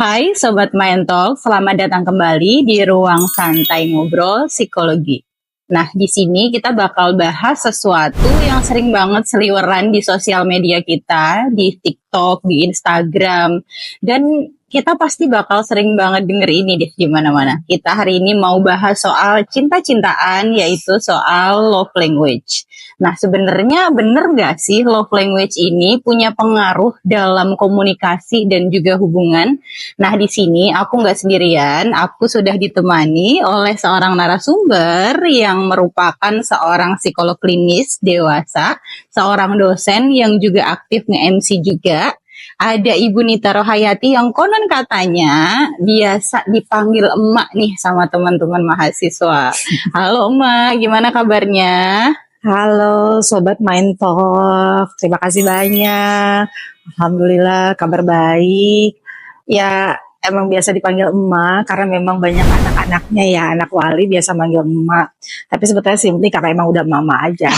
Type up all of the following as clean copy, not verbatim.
Hai Sobat Mind Talk, selamat datang kembali di ruang santai ngobrol psikologi. Nah, di sini kita bakal bahas sesuatu yang sering banget seliweran di sosial media kita, di TikTok, di Instagram, dan kita pasti bakal sering banget denger ini deh di mana-mana. Kita hari ini mau bahas soal cinta-cintaan, yaitu soal love language. Nah, sebenarnya bener nggak sih love language ini punya pengaruh dalam komunikasi dan juga hubungan? Nah, di sini aku nggak sendirian, aku sudah ditemani oleh seorang narasumber yang merupakan seorang psikolog klinis dewasa, seorang dosen yang juga aktif nge-MC juga. Ada Ibu Nita Rohayati yang konon katanya biasa dipanggil emak nih sama teman-teman mahasiswa. Halo emak, gimana kabarnya? Halo Sobat Mind Talk, terima kasih banyak. Alhamdulillah kabar baik. Ya emang biasa dipanggil emak karena memang banyak anak-anaknya ya, anak wali biasa manggil emak. Tapi sebetulnya simply karena emang udah mama aja.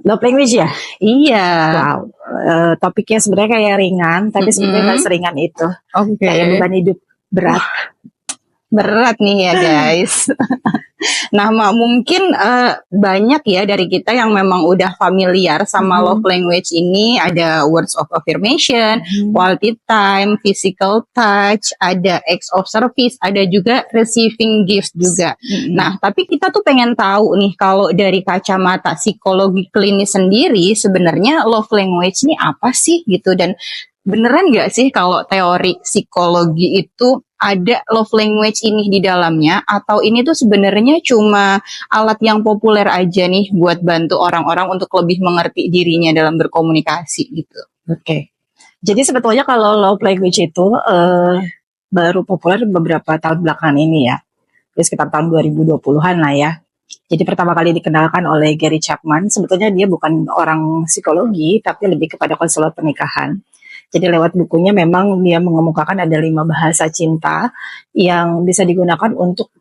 Love language ya? Iya. Wow, topiknya sebenarnya kayak ringan, tapi sebenarnya nggak seringan itu. Oke. Kayak beban hidup berat. Berat nih ya guys. Nah, mungkin banyak ya dari kita yang memang udah familiar sama love language ini. Ada words of affirmation, quality time, physical touch, ada acts of service, ada juga receiving gifts juga. Nah, tapi kita tuh pengen tahu nih kalau dari kacamata psikologi klinis sendiri sebenarnya love language ini apa sih gitu, dan beneran nggak sih kalau teori psikologi itu ada love language ini di dalamnya, atau ini tuh sebenarnya cuma alat yang populer aja nih buat bantu orang-orang untuk lebih mengerti dirinya dalam berkomunikasi gitu? Oke. Jadi sebetulnya kalau love language itu baru populer beberapa tahun belakangan ini ya. Jadi sekitar tahun 2020-an lah ya. Jadi pertama kali dikenalkan oleh Gary Chapman. Sebetulnya dia bukan orang psikologi, tapi lebih kepada konselor pernikahan. Jadi lewat bukunya memang dia mengemukakan ada 5 bahasa cinta yang bisa digunakan untuk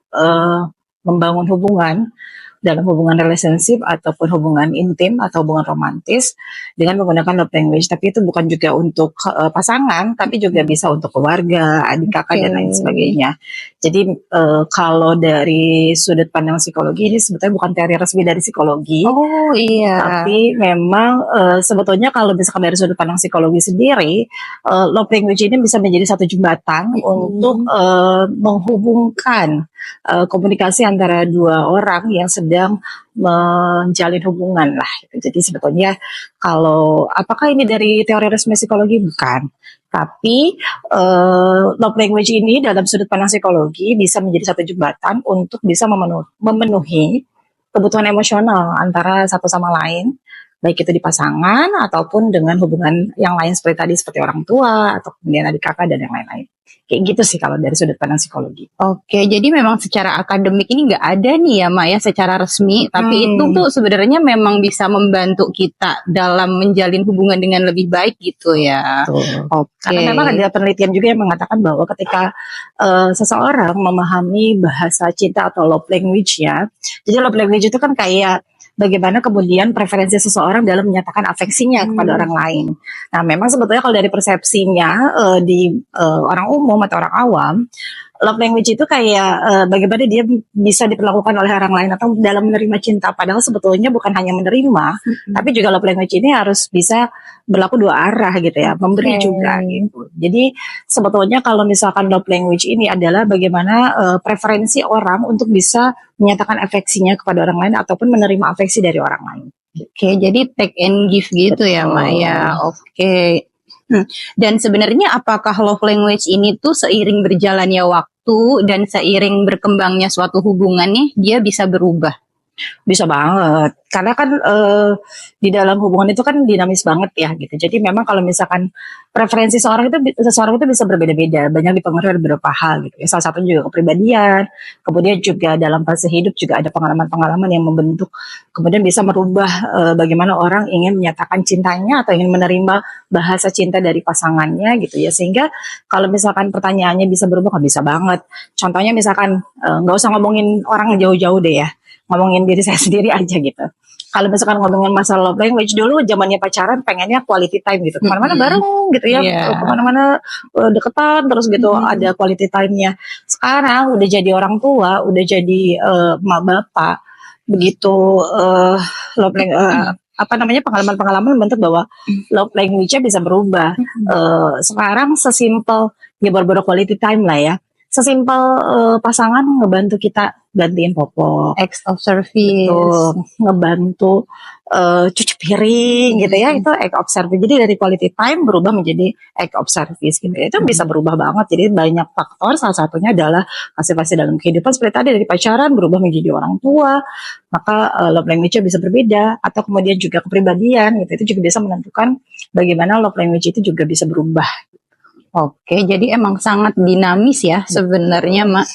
membangun hubungan dalam hubungan relationship ataupun hubungan intim atau hubungan romantis dengan menggunakan love language. Tapi itu bukan juga untuk pasangan, tapi juga bisa untuk keluarga, adik kakak dan lain sebagainya. Jadi kalau dari sudut pandang psikologi ini sebetulnya bukan teori resmi dari psikologi. Oh iya. Tapi memang sebetulnya kalau misalkan dari sudut pandang psikologi sendiri, love language ini bisa menjadi satu jembatan untuk menghubungkan komunikasi antara dua orang yang sedang menjalin hubungan lah. Jadi sebetulnya kalau apakah ini dari teori resmi psikologi? Bukan. Tapi love language ini dalam sudut pandang psikologi bisa menjadi satu jembatan untuk bisa memenuhi kebutuhan emosional antara satu sama lain, baik itu di pasangan ataupun dengan hubungan yang lain seperti tadi, seperti orang tua atau kemudian adik kakak dan yang lain-lain. Kayak gitu sih kalau dari sudut pandang psikologi. Oke, jadi memang secara akademik ini nggak ada nih ya Mak ya secara resmi, tapi itu tuh sebenarnya memang bisa membantu kita dalam menjalin hubungan dengan lebih baik gitu ya. Oke. Karena memang ada penelitian juga yang mengatakan bahwa ketika seseorang memahami bahasa cinta atau love language-nya, jadi love language itu kan kayak bagaimana kemudian preferensi seseorang dalam menyatakan afeksinya kepada orang lain. Nah, memang sebetulnya kalau dari persepsinya di orang umum atau orang awam, love language itu kayak bagaimana dia bisa diperlakukan oleh orang lain atau dalam menerima cinta. Padahal sebetulnya bukan hanya menerima, tapi juga love language ini harus bisa berlaku dua arah gitu ya, memberi juga gitu. Jadi sebetulnya kalau misalkan love language ini adalah bagaimana preferensi orang untuk bisa menyatakan afeksinya kepada orang lain ataupun menerima afeksi dari orang lain. Oke, jadi take and give gitu. Betul. Ya Maya. Oke. Dan sebenarnya apakah love language ini tuh seiring berjalannya waktu dan seiring berkembangnya suatu hubungan nih, dia bisa berubah? Bisa banget, karena kan di dalam hubungan itu kan dinamis banget ya gitu. Jadi memang kalau misalkan preferensi seseorang itu bisa berbeda-beda, banyak dipengaruhi oleh beberapa hal gitu ya. Salah satunya juga kepribadian, kemudian juga dalam fase hidup juga ada pengalaman-pengalaman yang membentuk, kemudian bisa merubah bagaimana orang ingin menyatakan cintanya atau ingin menerima bahasa cinta dari pasangannya gitu ya. Sehingga kalau misalkan pertanyaannya bisa berubah, bisa banget. Contohnya misalkan nggak usah ngomongin orang jauh-jauh deh ya, ngomongin diri saya sendiri aja gitu. Kalau misalkan ngomongin masalah love language, dulu zamannya pacaran pengennya quality time gitu, kemana-mana bareng gitu ya, Iya. kemana-mana deketan terus gitu, ada quality time-nya. Sekarang udah jadi orang tua, udah jadi emak bapak, begitu love language, apa namanya, pengalaman-pengalaman membentuk bahwa love language-nya bisa berubah. Sekarang sesimpel ya baru-baru quality time lah ya. Sesimpel pasangan ngebantu kita gantiin popok, Acts of service. tuh ngebantu cuci piring gitu ya, itu act of service. Jadi dari quality time berubah menjadi act of service gitu ya. Itu bisa berubah banget. Jadi banyak faktor, salah satunya adalah kasih dalam kehidupan seperti tadi, dari pacaran berubah menjadi orang tua, maka love language-nya bisa berbeda, atau kemudian juga kepribadian gitu. Itu juga bisa menentukan bagaimana love language itu juga bisa berubah. Oke, jadi emang sangat dinamis ya sebenarnya, Mak.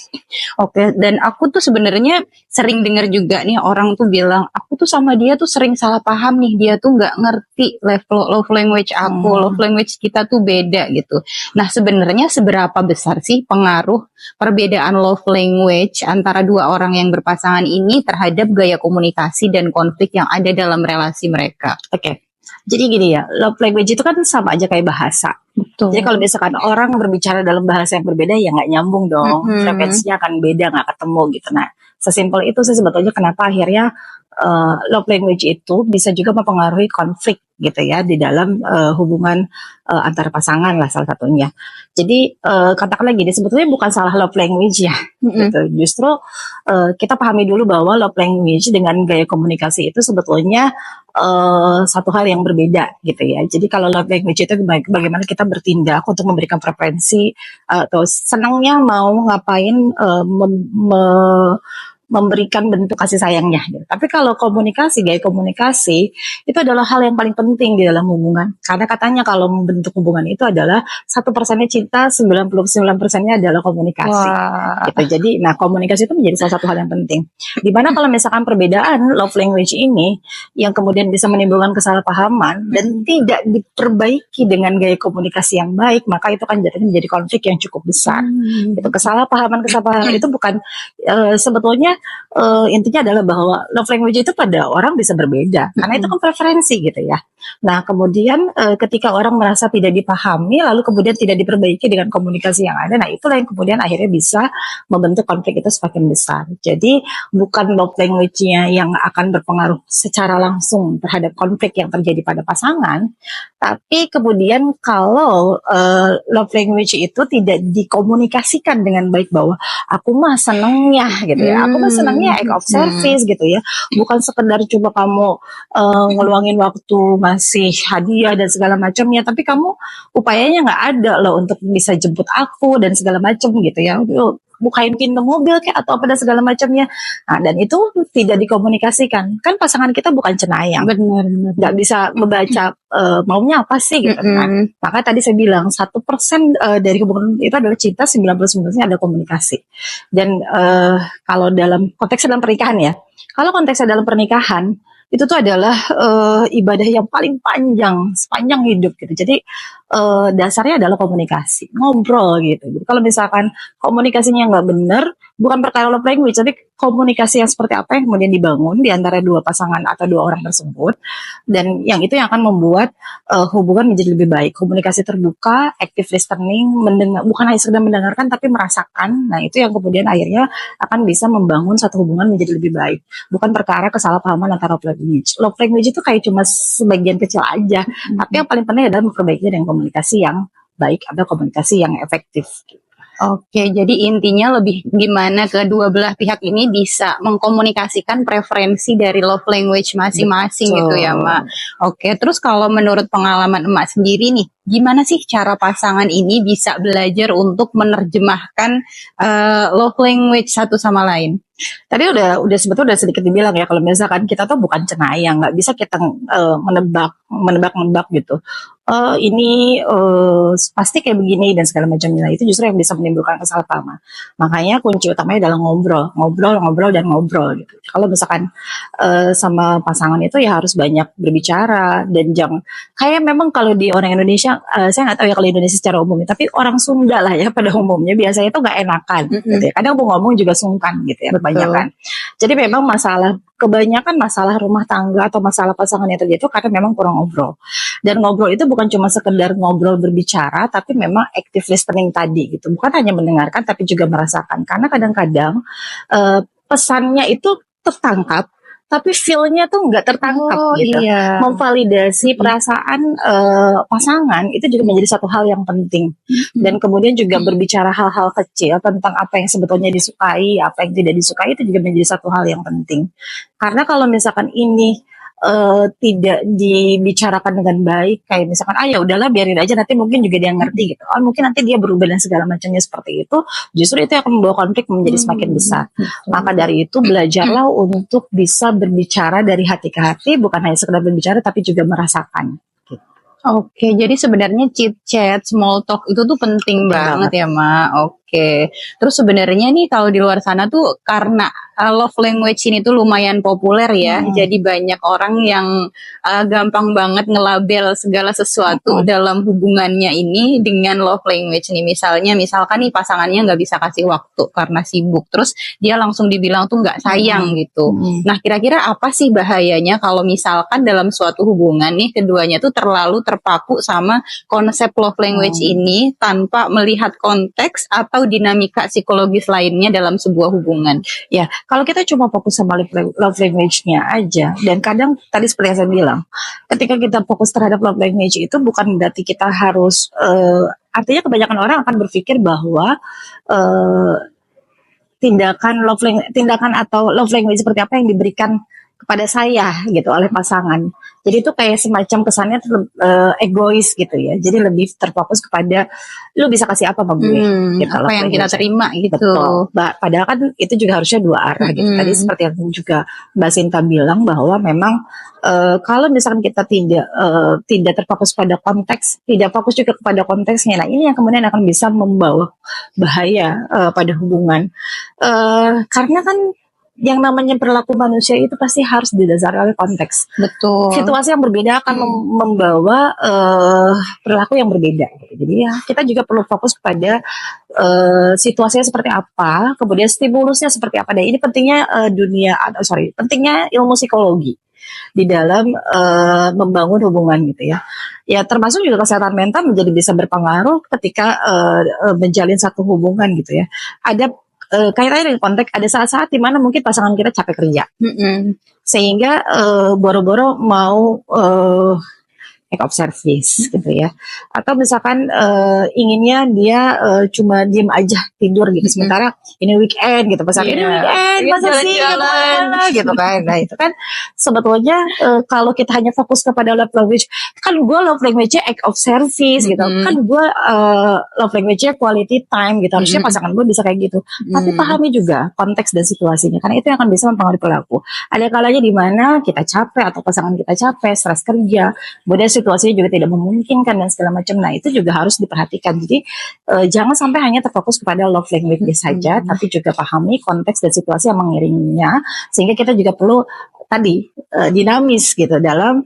Oke, dan aku tuh sebenarnya sering dengar juga nih orang tuh bilang, aku tuh sama dia tuh sering salah paham nih, dia tuh nggak ngerti level love language aku, love language kita tuh beda gitu. Nah, sebenarnya seberapa besar sih pengaruh perbedaan love language antara dua orang yang berpasangan ini terhadap gaya komunikasi dan konflik yang ada dalam relasi mereka? Oke. Jadi gini ya, love language itu kan sama aja kayak bahasa. Betul. Jadi kalau misalkan orang berbicara dalam bahasa yang berbeda, ya nggak nyambung dong. Frekuensinya akan beda, nggak ketemu gitu. Nah, sesimpel itu sih sebetulnya kenapa akhirnya love language itu bisa juga mempengaruhi konflik gitu ya di dalam hubungan antara pasangan lah salah satunya. Jadi katakanlah gini, sebetulnya bukan salah love language ya, gitu. Justru kita pahami dulu bahwa love language dengan gaya komunikasi itu sebetulnya satu hal yang berbeda gitu ya. Jadi kalau love language itu bagaimana kita bertindak untuk memberikan preferensi atau senangnya mau ngapain, memberikan bentuk kasih sayangnya gitu. Tapi kalau komunikasi, gaya komunikasi itu adalah hal yang paling penting di dalam hubungan. Karena katanya kalau membentuk hubungan itu adalah 1%-nya cinta, 99%-nya adalah komunikasi. Wah. Gitu. Jadi, nah komunikasi itu menjadi salah satu hal yang penting. Dimana kalau misalkan perbedaan love language ini yang kemudian bisa menimbulkan kesalahpahaman dan tidak diperbaiki dengan gaya komunikasi yang baik, maka itu kan jadinya menjadi konflik yang cukup besar. Itu kesalahpahaman itu bukan sebetulnya intinya adalah bahwa love language itu pada orang bisa berbeda karena itu kan preferensi gitu ya. Nah kemudian ketika orang merasa tidak dipahami lalu kemudian tidak diperbaiki dengan komunikasi yang ada, nah itulah yang kemudian akhirnya bisa membentuk konflik itu semakin besar. Jadi bukan love language-nya yang akan berpengaruh secara langsung terhadap konflik yang terjadi pada pasangan, tapi kemudian kalau love language itu tidak dikomunikasikan dengan baik bahwa aku mah senengnya gitu ya, aku mah senengnya act of service gitu ya, bukan sekedar coba kamu ngeluangin waktu masih hadiah dan segala macamnya, tapi kamu upayanya nggak ada loh untuk bisa jemput aku dan segala macam gitu ya, bukain pintu mobil kayak atau apa dan segala macamnya. Nah, dan itu tidak dikomunikasikan. Kan pasangan kita bukan cenayang. Benar. Nggak bisa membaca maunya apa sih gitu kan. Maka tadi saya bilang 1% dari hubungan itu adalah cinta, 99% adalah komunikasi. Dan kalau dalam konteksnya dalam pernikahan ya. Kalau konteksnya dalam pernikahan itu tuh adalah ibadah yang paling panjang sepanjang hidup gitu. Jadi dasarnya adalah komunikasi, ngobrol gitu. Jadi kalau misalkan komunikasinya nggak benar, bukan perkara love language, tapi komunikasi yang seperti apa yang kemudian dibangun di antara dua pasangan atau dua orang tersebut, dan yang itu yang akan membuat hubungan menjadi lebih baik. Komunikasi terbuka, active listening, bukan hanya sekedar mendengarkan tapi merasakan. Nah itu yang kemudian akhirnya akan bisa membangun satu hubungan menjadi lebih baik. Bukan perkara kesalahpahaman antara love language. Love language itu kayak cuma sebagian kecil aja, tapi yang paling penting adalah memperbaiki dengan komunikasi yang baik atau komunikasi yang efektif. Oke, jadi intinya lebih gimana kedua belah pihak ini bisa mengkomunikasikan preferensi dari love language masing-masing gitu ya, Mak. Oke, terus kalau menurut pengalaman Emak sendiri nih, gimana sih cara pasangan ini bisa belajar untuk menerjemahkan love language satu sama lain? Tadi udah sebetulnya udah sedikit dibilang ya, kalau misalkan kita tuh bukan cenayang, nggak bisa kita menebak gitu. Ini pasti kayak begini dan segala macamnya. Itu justru yang bisa menimbulkan kesalahpahaman. Makanya kunci utamanya adalah ngobrol gitu. Kalau misalkan sama pasangan itu ya harus banyak berbicara dan jangan kayak memang kalau di orang Indonesia biasanya saya nggak tahu ya kalau Indonesia secara umum, tapi orang Sunda lah ya pada umumnya biasanya itu nggak enakan gitu ya. Kadang mau ngomong juga sungkan gitu ya, kebanyakan. Jadi memang kebanyakan masalah rumah tangga atau masalah pasangan yang terjadi itu karena memang kurang ngobrol. Dan ngobrol itu bukan cuma sekedar ngobrol berbicara, tapi memang active listening tadi gitu. Bukan hanya mendengarkan tapi juga merasakan. Karena kadang-kadang pesannya itu tertangkap, tapi feel-nya tuh nggak tertangkap gitu. Iya. Memvalidasi perasaan pasangan itu juga menjadi satu hal yang penting. Dan kemudian juga berbicara hal-hal kecil tentang apa yang sebetulnya disukai, apa yang tidak disukai itu juga menjadi satu hal yang penting. Karena kalau misalkan ini tidak dibicarakan dengan baik, kayak misalkan ya udahlah biarin aja, nanti mungkin juga dia ngerti gitu. Mungkin nanti dia berubah dan segala macamnya seperti itu. Justru itu akan membawa konflik menjadi semakin besar. Maka dari itu belajarlah untuk bisa berbicara dari hati ke hati, bukan hanya sekedar berbicara tapi juga merasakan. Oke, jadi sebenarnya chit chat, small talk itu tuh penting banget ya, Ma. Oke. Terus sebenarnya nih kalau di luar sana tuh karena love language ini tuh lumayan populer ya. Jadi banyak orang yang gampang banget ngelabel segala sesuatu dalam hubungannya ini dengan love language nih. Misalkan nih pasangannya nggak bisa kasih waktu karena sibuk. Terus dia langsung dibilang tuh nggak sayang gitu. Nah, kira-kira apa sih bahayanya kalau misalkan dalam suatu hubungan nih keduanya tuh terlalu terpaku sama konsep love language ini tanpa melihat konteks atau dinamika psikologis lainnya dalam sebuah hubungan. Ya, kalau kita cuma fokus sama love language-nya aja, dan kadang tadi seperti yang saya bilang, ketika kita fokus terhadap love language itu bukan berarti kita harus, artinya kebanyakan orang akan berpikir bahwa tindakan atau love language seperti apa yang diberikan kepada saya gitu oleh pasangan. Jadi itu kayak semacam kesannya egois gitu ya. Jadi lebih terfokus kepada lu bisa kasih apa sama gue gitu. Apa yang kita terima gitu. Betul. Padahal kan itu juga harusnya dua arah gitu. Tadi seperti yang juga Mbak Sinta bilang bahwa memang kalau misalkan kita tidak terfokus pada konteks, tidak fokus juga kepada konteksnya. Nah, ini yang kemudian akan bisa membawa bahaya pada hubungan. Karena kan yang namanya perilaku manusia itu pasti harus didasari oleh konteks. Betul. Situasi yang berbeda akan membawa perilaku yang berbeda. Jadi ya kita juga perlu fokus kepada situasinya seperti apa, kemudian stimulusnya seperti apa. Dan ini pentingnya pentingnya ilmu psikologi di dalam membangun hubungan gitu ya. Ya termasuk juga kesehatan mental menjadi bisa berpengaruh ketika menjalin satu hubungan gitu ya. Ada kaitannya dengan konteks, ada saat-saat di mana mungkin pasangan kita capek kerja, sehingga boro-boro mau act of service gitu ya, atau misalkan inginnya dia cuma diem aja tidur gitu, sementara ini weekend gitu, pasangan ini weekend masa sih jalan gitu kan. Nah itu kan sebetulnya kalau kita hanya fokus kepada love language, kan gue love language-nya act of service gitu, kan gue love language-nya quality time gitu, harusnya pasangan gue bisa kayak gitu. Tapi pahami juga konteks dan situasinya, karena itu yang akan bisa mempengaruhi perilaku. Ada kalanya di mana kita capek atau pasangan kita capek, stres kerja, kemudian situasinya juga tidak memungkinkan dan segala macam. Nah itu juga harus diperhatikan. Jadi jangan sampai hanya terfokus kepada love language saja, tapi juga pahami konteks dan situasi yang mengiringinya, sehingga kita juga perlu tadi dinamis gitu dalam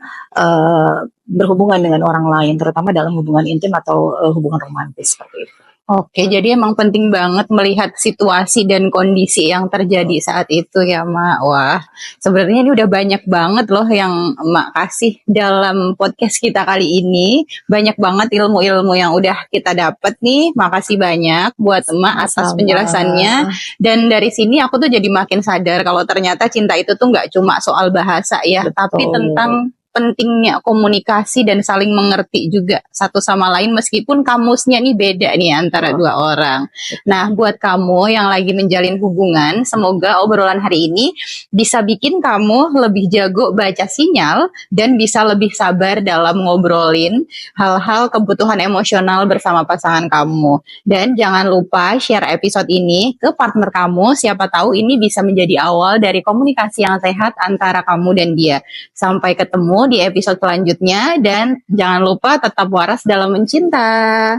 berhubungan dengan orang lain, terutama dalam hubungan intim atau hubungan romantis seperti itu. Oke, jadi emang penting banget melihat situasi dan kondisi yang terjadi saat itu ya, Mak. Wah, sebenarnya ini udah banyak banget loh yang Mak kasih dalam podcast kita kali ini. Banyak banget ilmu-ilmu yang udah kita dapat nih. Makasih banyak buat Mak atas penjelasannya. Dan dari sini aku tuh jadi makin sadar kalau ternyata cinta itu tuh nggak cuma soal bahasa ya, tapi tentang pentingnya komunikasi dan saling mengerti juga satu sama lain meskipun kamusnya nih beda nih antara dua orang. Nah, buat kamu yang lagi menjalin hubungan, semoga obrolan hari ini bisa bikin kamu lebih jago baca sinyal dan bisa lebih sabar dalam ngobrolin hal-hal kebutuhan emosional bersama pasangan kamu. Dan jangan lupa share episode ini ke partner kamu, siapa tahu ini bisa menjadi awal dari komunikasi yang sehat antara kamu dan dia. Sampai ketemu di episode selanjutnya dan jangan lupa tetap waras dalam mencinta.